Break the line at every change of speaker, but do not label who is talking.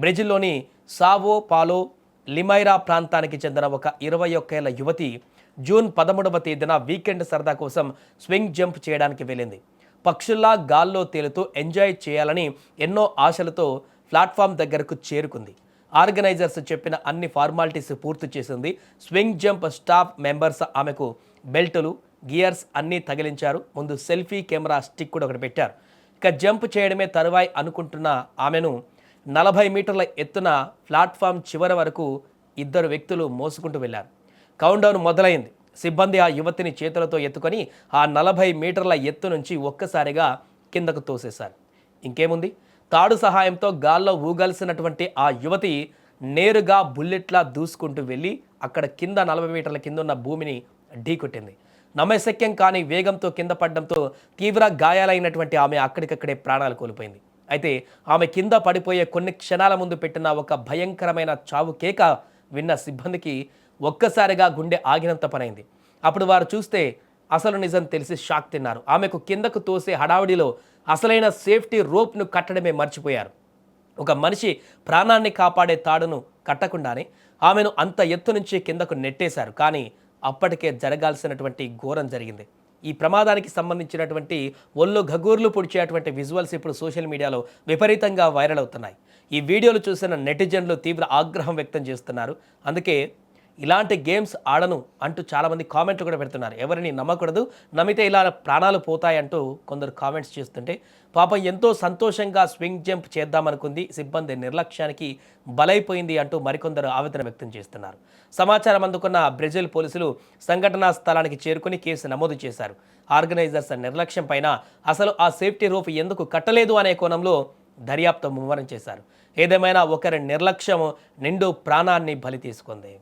బ్రెజిల్లోని సావో పాలో లిమైరా ప్రాంతానికి చెందిన ఒక 21 ఏళ్ల యువతి జూన్ 13వ తేదీన వీకెండ్ సరదా కోసం స్వింగ్ జంప్ చేయడానికి వెళ్ళింది. పక్షుల్లా గాల్లో తేలుతూ ఎంజాయ్ చేయాలని ఎన్నో ఆశలతో ప్లాట్ఫామ్ దగ్గరకు చేరుకుంది. ఆర్గనైజర్స్ చెప్పిన అన్ని ఫార్మాలిటీస్ పూర్తి చేసింది. స్వింగ్ జంప్ స్టాఫ్ మెంబర్స్ ఆమెకు బెల్టులు, గియర్స్ అన్నీ తగిలించారు. ముందు సెల్ఫీ కెమెరా స్టిక్ కూడా ఒకటి పెట్టారు. ఇక జంప్ చేయడమే తరువాయి అనుకుంటున్న ఆమెను 40 మీటర్ల ఎత్తున ప్లాట్ఫామ్ చివరి వరకు ఇద్దరు వ్యక్తులు మోసుకుంటూ వెళ్లారు. కౌంట్డౌన్ మొదలైంది. సిబ్బంది ఆ యువతిని చేతులతో ఎత్తుకొని ఆ 40 మీటర్ల ఎత్తు నుంచి ఒక్కసారిగా కిందకు తోసేశారు. ఇంకేముంది, తాడు సహాయంతో గాల్లో ఊగాల్సినటువంటి ఆ యువతి నేరుగా బుల్లెట్లా దూసుకుంటూ వెళ్ళి అక్కడ కింద 40 మీటర్ల కింద ఉన్న భూమిని ఢీకొట్టింది. నమ్మశక్యం కాని వేగంతో కింద పడడంతో తీవ్ర గాయాలైనటువంటి ఆమె అక్కడికక్కడే ప్రాణాలు కోల్పోయింది. అయితే ఆమె కింద పడిపోయే కొన్ని క్షణాల ముందు పెట్టిన ఒక భయంకరమైన చావు కేక విన్న సిబ్బందికి ఒక్కసారిగా గుండె ఆగినంత పనైంది. అప్పుడు వారు చూస్తే అసలు నిజం తెలిసి షాక్ తిన్నారు. ఆమెకు కిందకు తోసే హడావుడిలో అసలైన సేఫ్టీ రోప్ను కట్టడమే మర్చిపోయారు. ఒక మనిషి ప్రాణాన్ని కాపాడే తాడును కట్టకుండానే ఆమెను అంత ఎత్తు నుంచి కిందకు నెట్టేశారు. కానీ అప్పటికే జరగాల్సినటువంటి ఘోరం జరిగింది. ఈ ప్రమాదానికి సంబంధించినటువంటి ఒళ్ళు గగూర్లు పొడిచేటువంటి విజువల్స్ ఇప్పుడు సోషల్ మీడియాలో విపరీతంగా వైరల్ అవుతున్నాయి. ఈ వీడియోలు చూసిన నెటిజన్లు తీవ్ర ఆగ్రహం వ్యక్తం చేస్తున్నారు. అందుకే ఇలాంటి గేమ్స్ ఆడను అంటూ చాలామంది కామెంట్లు కూడా పెడుతున్నారు. ఎవరిని నమ్మకూడదు, నమ్మితే ఇలా ప్రాణాలు పోతాయంటూ కొందరు కామెంట్స్ చేస్తుంటే పాపం ఎంతో సంతోషంగా స్వింగ్ జంప్ చేద్దామనుకుంది, సిబ్బంది నిర్లక్ష్యానికి బలైపోయింది అంటూ మరికొందరు ఆవేదన వ్యక్తం చేస్తున్నారు. సమాచారం అందుకున్న బ్రెజిల్ పోలీసులు సంఘటనా స్థలానికి చేరుకుని కేసు నమోదు చేశారు. ఆర్గనైజర్స్ నిర్లక్ష్యం పైన అసలు ఆ సేఫ్టీ రోప్ ఎందుకు కట్టలేదు అనే కోణంలో దర్యాప్తు ముమ్మరం చేశారు. ఏదేమైనా ఒకరి నిర్లక్ష్యం నిండు ప్రాణాన్ని బలి తీసుకుంది.